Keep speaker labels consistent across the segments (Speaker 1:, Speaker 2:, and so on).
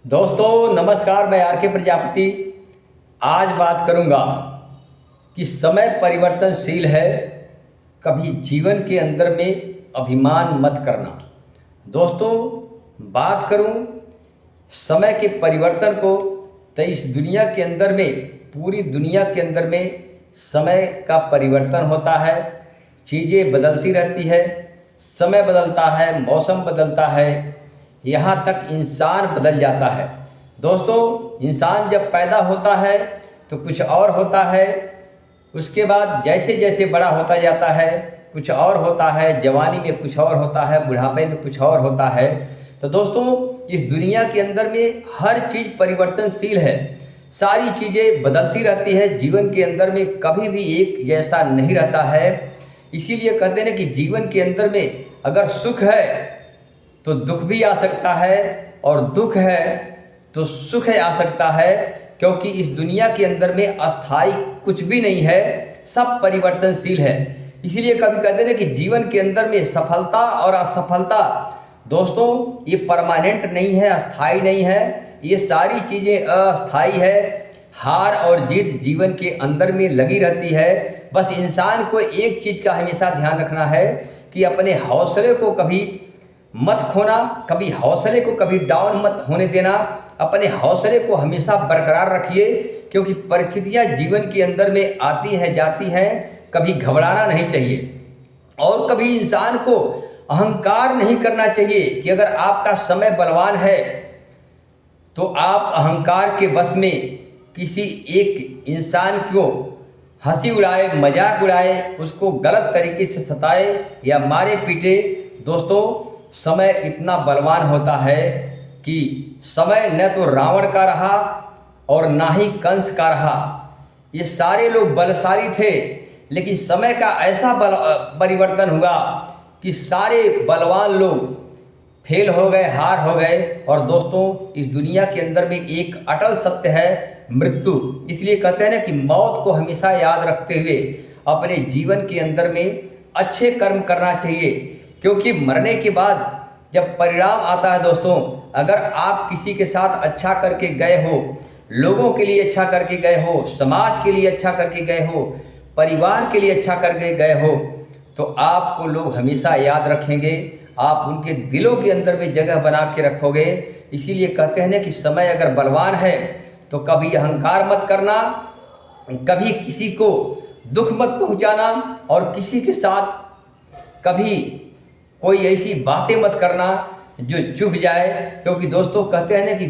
Speaker 1: दोस्तों नमस्कार, मैं आर के प्रजापति आज बात करूंगा कि समय परिवर्तनशील है, कभी जीवन के अंदर में अभिमान मत करना। दोस्तों बात करूं समय के परिवर्तन को, तो इस दुनिया के अंदर में, पूरी दुनिया के अंदर में समय का परिवर्तन होता है, चीज़ें बदलती रहती है, समय बदलता है, मौसम बदलता है, यहाँ तक इंसान बदल जाता है। दोस्तों इंसान जब पैदा होता है तो कुछ और होता है, उसके बाद जैसे जैसे बड़ा होता जाता है कुछ और होता है, जवानी में कुछ और होता है, बुढ़ापे में कुछ और होता है। तो दोस्तों इस दुनिया के अंदर में हर चीज़ परिवर्तनशील है, सारी चीज़ें बदलती रहती है, जीवन के अंदर में कभी भी एक जैसा नहीं रहता है। इसीलिए कहते हैं कि जीवन के अंदर में अगर सुख है तो दुख भी आ सकता है, और दुख है तो सुख आ सकता है, क्योंकि इस दुनिया के अंदर में अस्थाई कुछ भी नहीं है, सब परिवर्तनशील है। इसीलिए कभी कहते हैं कि जीवन के अंदर में सफलता और असफलता, दोस्तों ये परमानेंट नहीं है, अस्थाई नहीं है, ये सारी चीज़ें अस्थाई है। हार और जीत जीवन के अंदर में लगी रहती है। बस इंसान को एक चीज़ का हमेशा ध्यान रखना है कि अपने हौसले को कभी मत खोना, कभी हौसले को कभी डाउन मत होने देना, अपने हौसले को हमेशा बरकरार रखिए, क्योंकि परिस्थितियां जीवन के अंदर में आती हैं जाती हैं, कभी घबराना नहीं चाहिए। और कभी इंसान को अहंकार नहीं करना चाहिए कि अगर आपका समय बलवान है तो आप अहंकार के बस में किसी एक इंसान को हंसी उड़ाए, मजाक उड़ाए, उसको गलत तरीके से सताए या मारे पीटे। दोस्तों समय इतना बलवान होता है कि समय न तो रावण का रहा और ना ही कंस का रहा। ये सारे लोग बलशाली थे, लेकिन समय का ऐसा परिवर्तन हुआ कि सारे बलवान लोग फेल हो गए, हार हो गए। और दोस्तों इस दुनिया के अंदर में एक अटल सत्य है, मृत्यु। इसलिए कहते हैं ना कि मौत को हमेशा याद रखते हुए अपने जीवन के अंदर में अच्छे कर्म करना चाहिए, क्योंकि मरने के बाद जब परिणाम आता है दोस्तों, अगर आप किसी के साथ अच्छा करके गए हो, लोगों के लिए अच्छा करके गए हो, समाज के लिए अच्छा करके गए हो, परिवार के लिए अच्छा करके गए हो, तो आपको लोग हमेशा याद रखेंगे, आप उनके दिलों के अंदर में जगह बना के रखोगे। इसीलिए कहते हैं ना कि समय अगर बलवान है तो कभी अहंकार मत करना, कभी किसी को दुख मत पहुंचाना, और किसी के साथ कभी कोई ऐसी बातें मत करना जो चुभ जाए। क्योंकि दोस्तों कहते हैं ना कि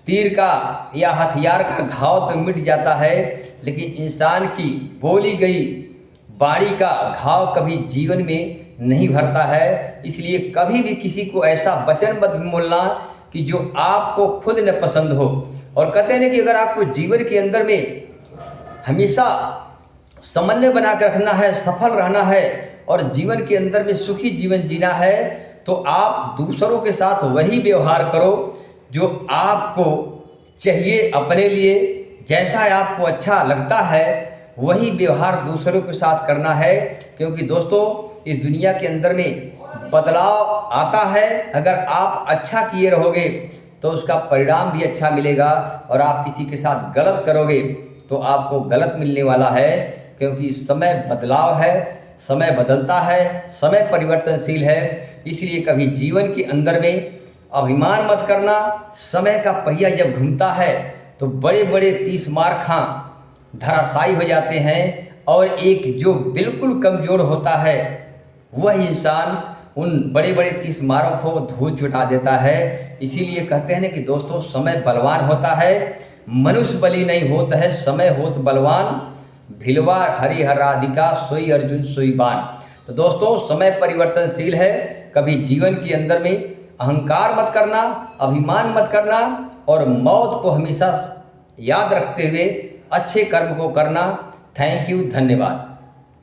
Speaker 1: तीर का या हथियार का घाव तो मिट जाता है, लेकिन इंसान की बोली गई बाणी का घाव कभी जीवन में नहीं भरता है। इसलिए कभी भी किसी को ऐसा वचन मत बोलना कि जो आपको खुद न पसंद हो। और कहते हैं ना कि अगर आपको जीवन के अंदर में हमेशा समन्वय बना कर रखना है, सफल रहना है और जीवन के अंदर में सुखी जीवन जीना है, तो आप दूसरों के साथ वही व्यवहार करो जो आपको चाहिए अपने लिए। जैसा आपको अच्छा लगता है वही व्यवहार दूसरों के साथ करना है, क्योंकि दोस्तों इस दुनिया के अंदर में बदलाव आता है। अगर आप अच्छा किए रहोगे तो उसका परिणाम भी अच्छा मिलेगा, और आप किसी के साथ गलत करोगे तो आपको गलत मिलने वाला है, क्योंकि समय बदलाव है, समय बदलता है, समय परिवर्तनशील है। इसलिए कभी जीवन के अंदर में अभिमान मत करना। समय का पहिया जब घूमता है तो बड़े बड़े 30 मार खां धराशायी हो जाते हैं, और एक जो बिल्कुल कमज़ोर होता है वह इंसान उन बड़े बड़े 30 मारों को धूल चुटा देता है। इसीलिए कहते हैं ना कि दोस्तों समय बलवान होता है, मनुष्य बली नहीं होता है, समय होत बलवान, भिलवा हरिहर राधिका सोई अर्जुन सोई बाण। तो दोस्तों समय परिवर्तनशील है, कभी जीवन के अंदर में अहंकार मत करना, अभिमान मत करना, और मौत को हमेशा याद रखते हुए अच्छे कर्म को करना। थैंक यू, धन्यवाद।